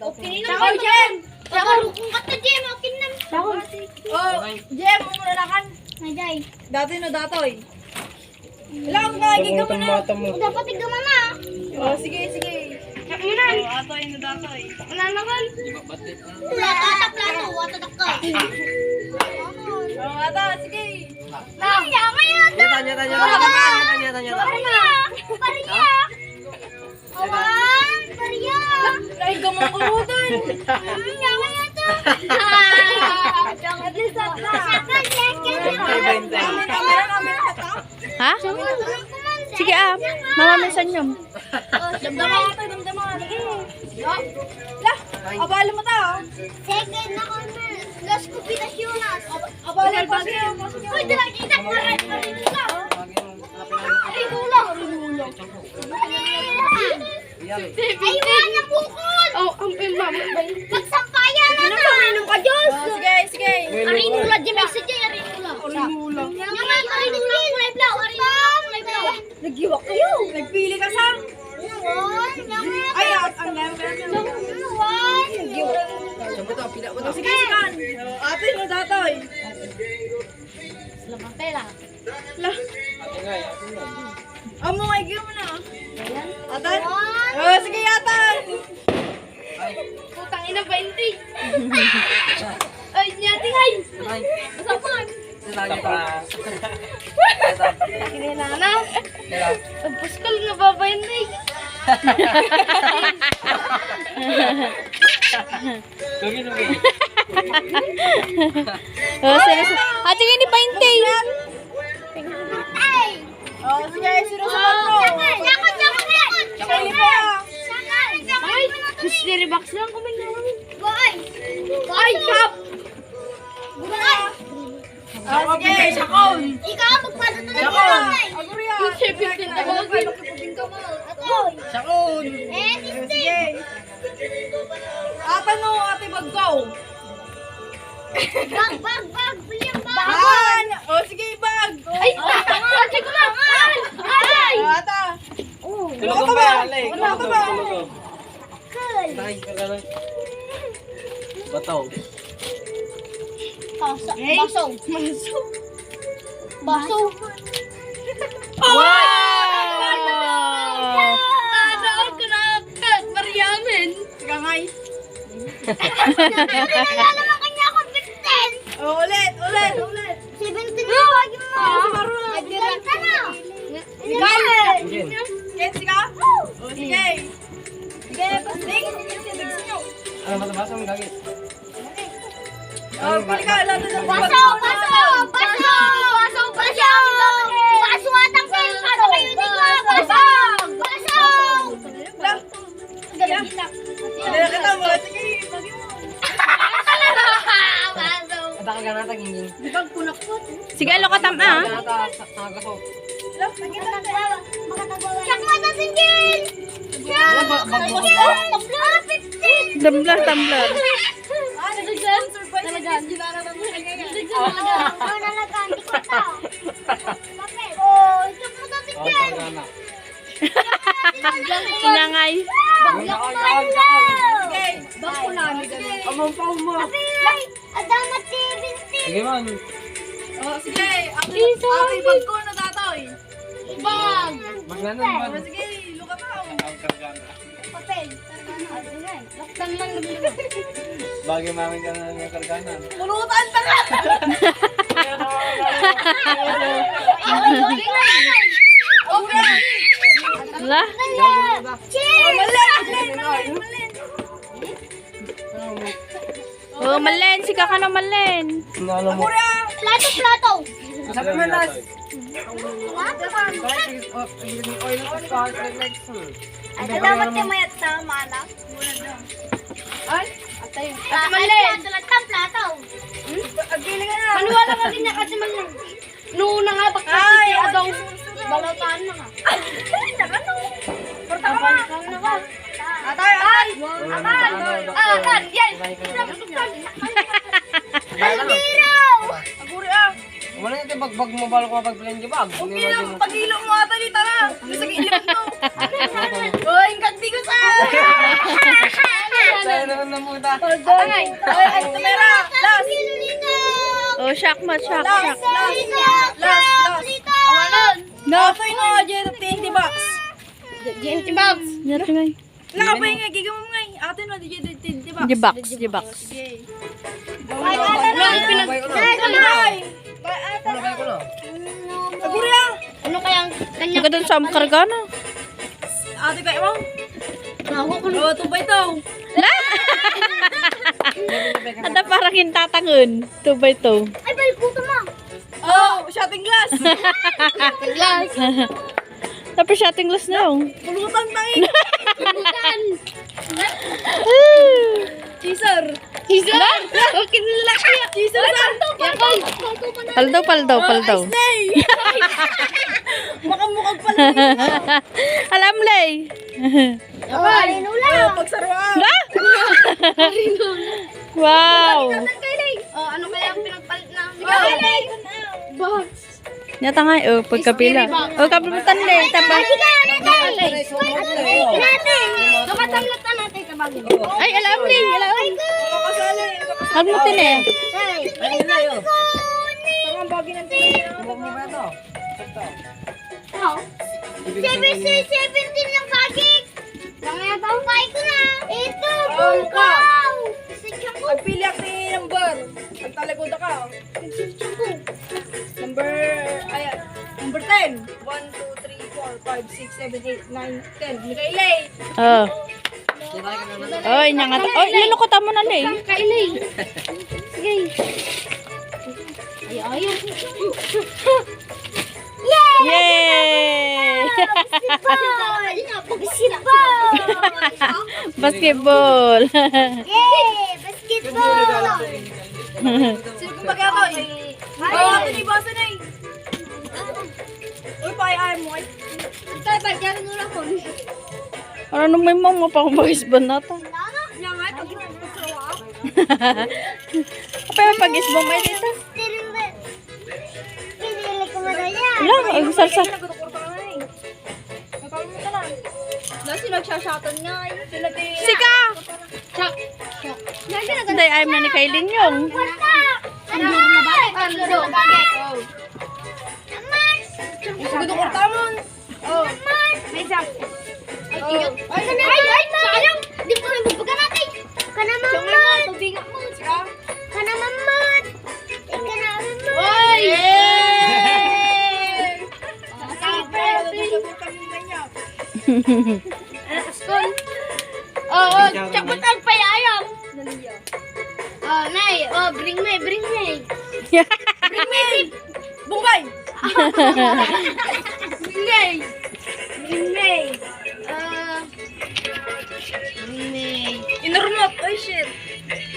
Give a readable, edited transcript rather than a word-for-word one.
Okay na ba, Jem? Kung kata, Jem, okay na. Oh, Jem, umuralakan. Najay. Dati no datoy. Ilang nagigaw mo na. Dapat igaman na. Oh, sige, sige. Unan. Oh, atoy no datoy. Unanakan. Plato. Wata dakka. Oh, ata, sige. Yaman yun. Pariya. Awan. Pariya. Ay, gamang kurutan. Yaman yun to. Jangan disakla. Ha? Sige mamamisan nyo. Damdaman ka, damdaman. Lah, abala mo ta. Second na kami. Las Combinaciones. Abala pa siya. Pwede lang kita maraming ka. Rinula. Aywan na bukod. Oh, ang mama. Pagsampayan na na. Minum ka, Diyos. Oh, sige, sige. Rinula, di message niya. Rinula. Rinula. Yaman, rinula. Kulay blaw. Kulay blaw. Nagiwak kayo. Nagpili ka sa. Yaman. Yaman. Ay, ang gaya ka. Yaman. Oh, sige, sikan. Ate, no datoy. Lamang pera. Lah. Amo, ay giyo mo na. Atan? Oh, sige, atan. Putang ina 20. Ay, nyati hay. Masapan. Kinilana. Pagpuskal na babayin na Oh, ate ini 20. Ay! Oh, sige, sinusunod mo. Yakot! Sige pa. Ay! Mystery box lang kami namin. Boy! Ay, kap. Boy! Oh, sige, sakon. Ikaw magpadala na Sakon. boy! Aguriya. Atoy! Sakon. Eh, Sige. Atan no, ate bagkaw. Bag! Bili ang bag! Bahan. Oh, sige, bag. Ay! Ate ko lang! Ay! Oh, ata. Wala ka ba? Wala ka ba? Bataw. Baso! Baso! Wow! Tadaan ko na Mariamin! Sige, ngay. Wala naman kanya ako 15! Oh, ulit. 17 na wag mo! Agdiran ka na! Yes, sige. Oh, sige. Sige, pasing. Ano matabasa mo gagit? Oh, pili ka. Lahat na Baso! Baso atang kayo! Paano kayo hindi ko? Baso! Lang. Dala kita mo. Sige, lagi mo. Ada ka ganata gingin. Bag punakot. Sige, alo ka tama. Ganata sa gaso. Lang, lagi na. Siyak mo na singgil! Ano ba bagbo? Tumbler. Ah, nagsisan. Surprise. Talaga. Ginana mo. Oh, nalagaan. Di ko ito. Bakit? Oh, siyak mo na Oh, singgil! gana. Sinangay. Bakyak mo lang! Sige. Bag ko na. Among pa mo. Ay, adamat si Binti! Sige man. Oh, sige. Ate, bag ko na datoy. Bag! Maglanan ba? Oh, sige. Luka pa. Papel. Laktan man naman. Bagay mamin ka na ng karganan. Pulutan pa ka. Okay. Ala. Oh, mali. Oh, malen. Sika ka na malen. Nalo mo. Pura. Plato! Sabi mo na. Dapat ka mayat na manak. Ay, atay. At mali! Plato! Agili ka na. Maniwala ka din na kasi man lang. Noona nga, baka Ay, daw. Balatan na nga. Nakano. Porta ka Balik ba? ka na ba? Atay, atay. Akan! Yan! Algiraw! Aguri ah. Wala na ito bagbag mo balo ko pag-blend yung bag. Okay lang, pag-ilo mo ata dito na. Sa gilip to. Uy, kanti ko sa. Sa'yo naman na muna. Ay, tumera. Last. Oh, shock mo, shock, Last. shock. Last. Awalan. No. Ako yung mga dyan 20 bucks. GMT Box. Yan nga. Nakapay nga, gigawin mo nga. Ate no, dyan 20 bucks. Di box, di box. Sige. Ay, ata na. Sabay ko na. Ay! Sabay ko na. Aguri ah! Ano kayang kanya? Hindi ka dun sa kargana. Ate kayo mo? Ako ko. Oo, tubay to. Ada parang hintatangon. 2 by 2. Ay, balik ko ito, ma. Oh, shotting glass. Glass. Tapos shotting glass na yung. Pulutan tayo. Bukan. Cheeser. Isa. Okay, laki. Cheeser saan? Yakol. Paldaw, paldaw, paldaw. Nay! Makamukag pala. Alam, Lay. Yakol. Inula. Pagsaruan. Wow. Oh, ano kaya ang pinagpalit na? Ay! Box. Nyata nga, oh, pagkapila. Oh, kapilutan, Lay. Tabang. Natin. Sumatamlatan natin sa bagay. Ay, alam, Lay. Alam. Makasali. Halmutin eh. Hey. Ano na yun? Ang bagay ng tingin. Huwag mo ba ito? Ito. Oh. 17 yung bagay. Nangyatawag ko na. Ito, bukaw. Pagpili ako ni number. Pagtalagod ka. Number, ayan. Number 10. 1, 2, 3, 4, 5, 6, 7, 8, 9, 10. Mikailay. Oh. Oh, inyangat. Oh, ilunukutan mo na, Lay. Kailay. Sige. Ayaw. Yay! Basketball! Basketball. Yay! Basketball! Sino kung magkatoy? Oo, ito ni Bosa na eh. Uy, paayaan mo ay. Tatay, gano'n mo lang ko. Ano naman mo pa kung mag-isbon na to? Yan nga, pagsaruan. Apa yung pag-isbon mo dito? Pinili ko mo na yan. Wala, ang salsa. Nasi nagsashatan nga eh. Sika! Chak. Hindi, ayaw na ni Kailin yung. Ano na ba? Ano na ba? Gusto ko tamon. Oh. May sak. Ay, sayang! Di mo rin bubuga natin! Kana mamad! Tubigat mo! Kana mamad! Ika na mamad! Oy! Oh, cakot ang payayam! Oh, nay! Oh, bring me! Bring me! Bungay! Bring me! Bring me! Inurmot! Ay, shit!